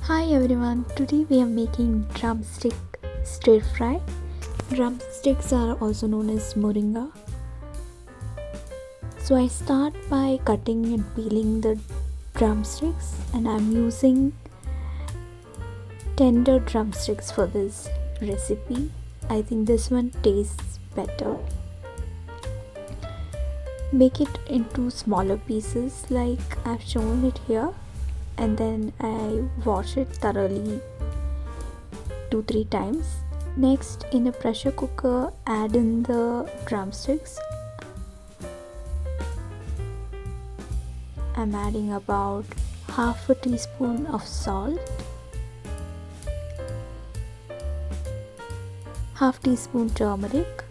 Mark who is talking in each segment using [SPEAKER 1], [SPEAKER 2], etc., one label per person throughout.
[SPEAKER 1] Hi everyone, today we are making drumstick stir fry. Drumsticks are also known as moringa. So I start by cutting and peeling the drumsticks, and I'm using tender drumsticks for this recipe. I think this one tastes better. Make it into smaller pieces like I've shown it here, and then I wash it thoroughly 2-3 times. Next, in a pressure cooker, add in the drumsticks. I'm adding about half a teaspoon of salt, half teaspoon turmeric,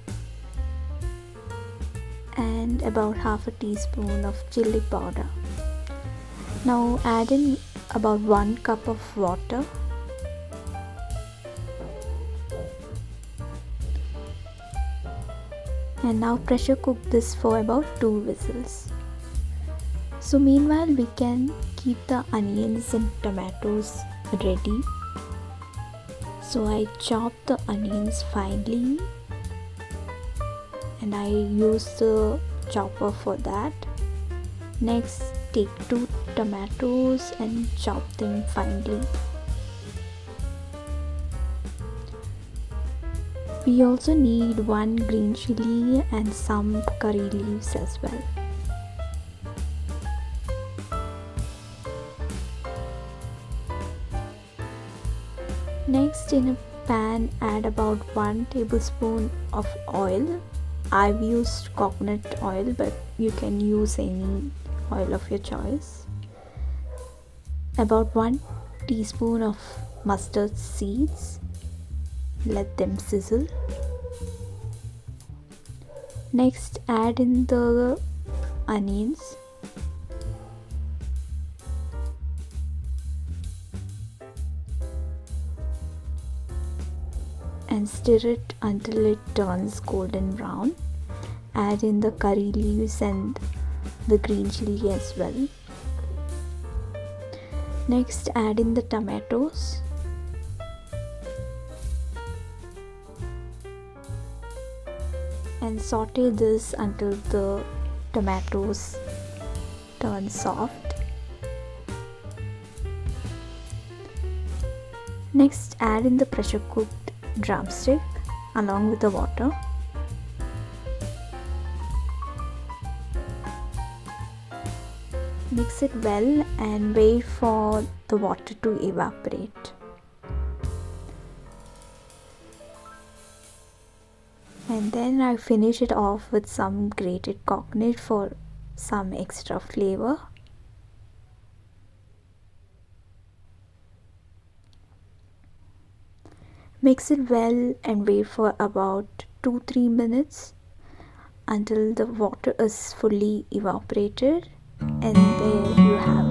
[SPEAKER 1] and about half a teaspoon of chili powder. Now add in about 1 cup of water. And now pressure cook this for about 2 whistles. So meanwhile we can keep the onions and tomatoes ready. So I chop the onions finely, and I use the chopper for that. Next, take 2 tomatoes and chop them finely. We also need 1 green chili and some curry leaves as well. Next, in a pan, add about 1 tablespoon of oil. I've used coconut oil, but you can use any oil of your choice. About 1 teaspoon of mustard seeds. Let them sizzle. Next, add in the onions. And stir it until it turns golden brown. Add in the curry leaves and the green chili as well. Next, add in the tomatoes. And saute this until the tomatoes turn soft. Next, add in the pressure cooked drumstick along with the water. Mix it well and wait for the water to evaporate. And then I finish it off with some grated coconut for some extra flavor. Mix it well and wait for about 2-3 minutes until the water is fully evaporated, and there you have